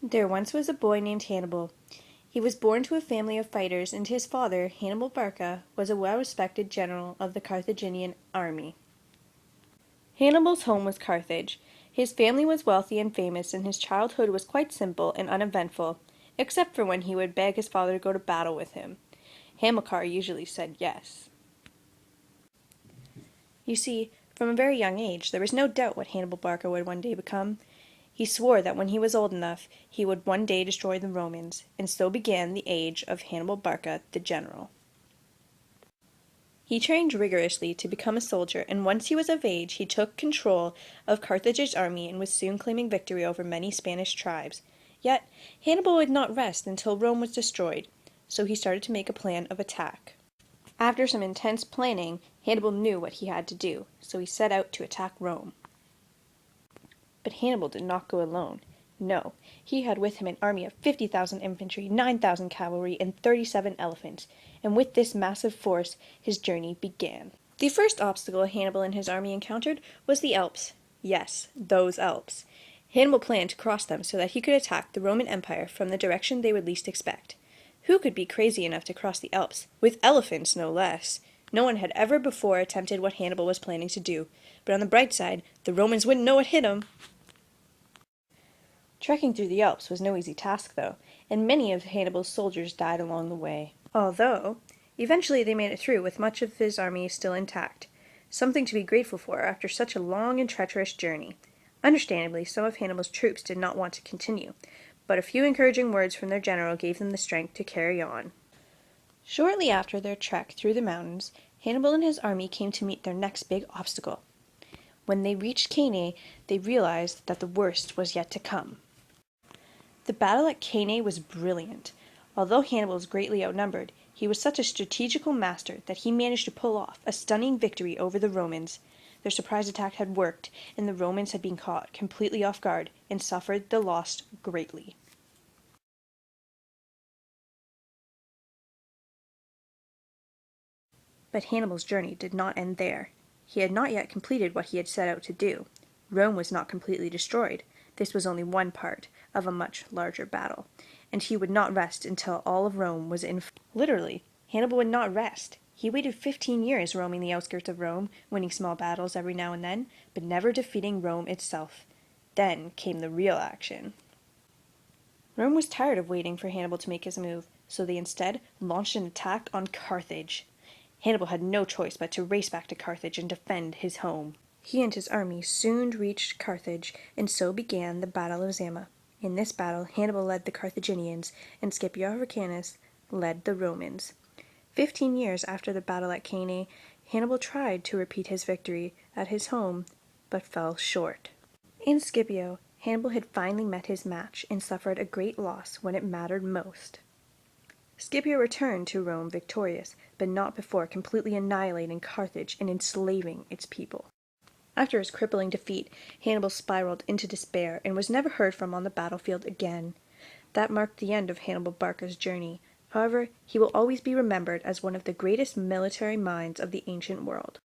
There once was a boy named Hannibal. He was born to a family of fighters, and his father, Hannibal Barca, was a well-respected general of the Carthaginian army. Hannibal's home was Carthage. His family was wealthy and famous, and his childhood was quite simple and uneventful, except for when he would beg his father to go to battle with him. Hamilcar usually said yes. You see, from a very young age, there was no doubt what Hannibal Barca would one day become. He swore that when he was old enough, he would one day destroy the Romans, and so began the age of Hannibal Barca the general. He trained rigorously to become a soldier, and once he was of age, he took control of Carthage's army and was soon claiming victory over many Spanish tribes. Yet, Hannibal would not rest until Rome was destroyed, so he started to make a plan of attack. After some intense planning, Hannibal knew what he had to do, so he set out to attack Rome. But Hannibal did not go alone. No, he had with him an army of 50,000 infantry, 9,000 cavalry, and 37 elephants, and with this massive force his journey began. The first obstacle Hannibal and his army encountered was the Alps. Yes, those Alps. Hannibal planned to cross them so that he could attack the Roman Empire from the direction they would least expect. Who could be crazy enough to cross the Alps, with elephants no less? No one had ever before attempted what Hannibal was planning to do, but on the bright side, the Romans wouldn't know what hit them. Trekking through the Alps was no easy task, though, and many of Hannibal's soldiers died along the way. Although, eventually they made it through with much of his army still intact, something to be grateful for after such a long and treacherous journey. Understandably, some of Hannibal's troops did not want to continue, but a few encouraging words from their general gave them the strength to carry on. Shortly after their trek through the mountains, Hannibal and his army came to meet their next big obstacle. When they reached Cannae, they realized that the worst was yet to come. The battle at Cannae was brilliant. Although Hannibal was greatly outnumbered, he was such a strategical master that he managed to pull off a stunning victory over the Romans. Their surprise attack had worked, and the Romans had been caught completely off guard and suffered the loss greatly. But Hannibal's journey did not end there. He had not yet completed what he had set out to do. Rome was not completely destroyed. This was only one part of a much larger battle, and he would not rest until all of Rome was in. Literally, Hannibal would not rest. He waited 15 years roaming the outskirts of Rome, winning small battles every now and then, but never defeating Rome itself. Then came the real action. Rome was tired of waiting for Hannibal to make his move, so they instead launched an attack on Carthage. Hannibal had no choice but to race back to Carthage and defend his home. He and his army soon reached Carthage, and so began the Battle of Zama. In this battle, Hannibal led the Carthaginians, and Scipio led the Romans. 15 years after the battle at Cannae, Hannibal tried to repeat his victory at his home, but fell short. In Scipio, Hannibal had finally met his match and suffered a great loss when it mattered most. Scipio returned to Rome victorious, but not before completely annihilating Carthage and enslaving its people. After his crippling defeat, Hannibal spiraled into despair and was never heard from on the battlefield again. That marked the end of Hannibal Barca's journey. However, he will always be remembered as one of the greatest military minds of the ancient world.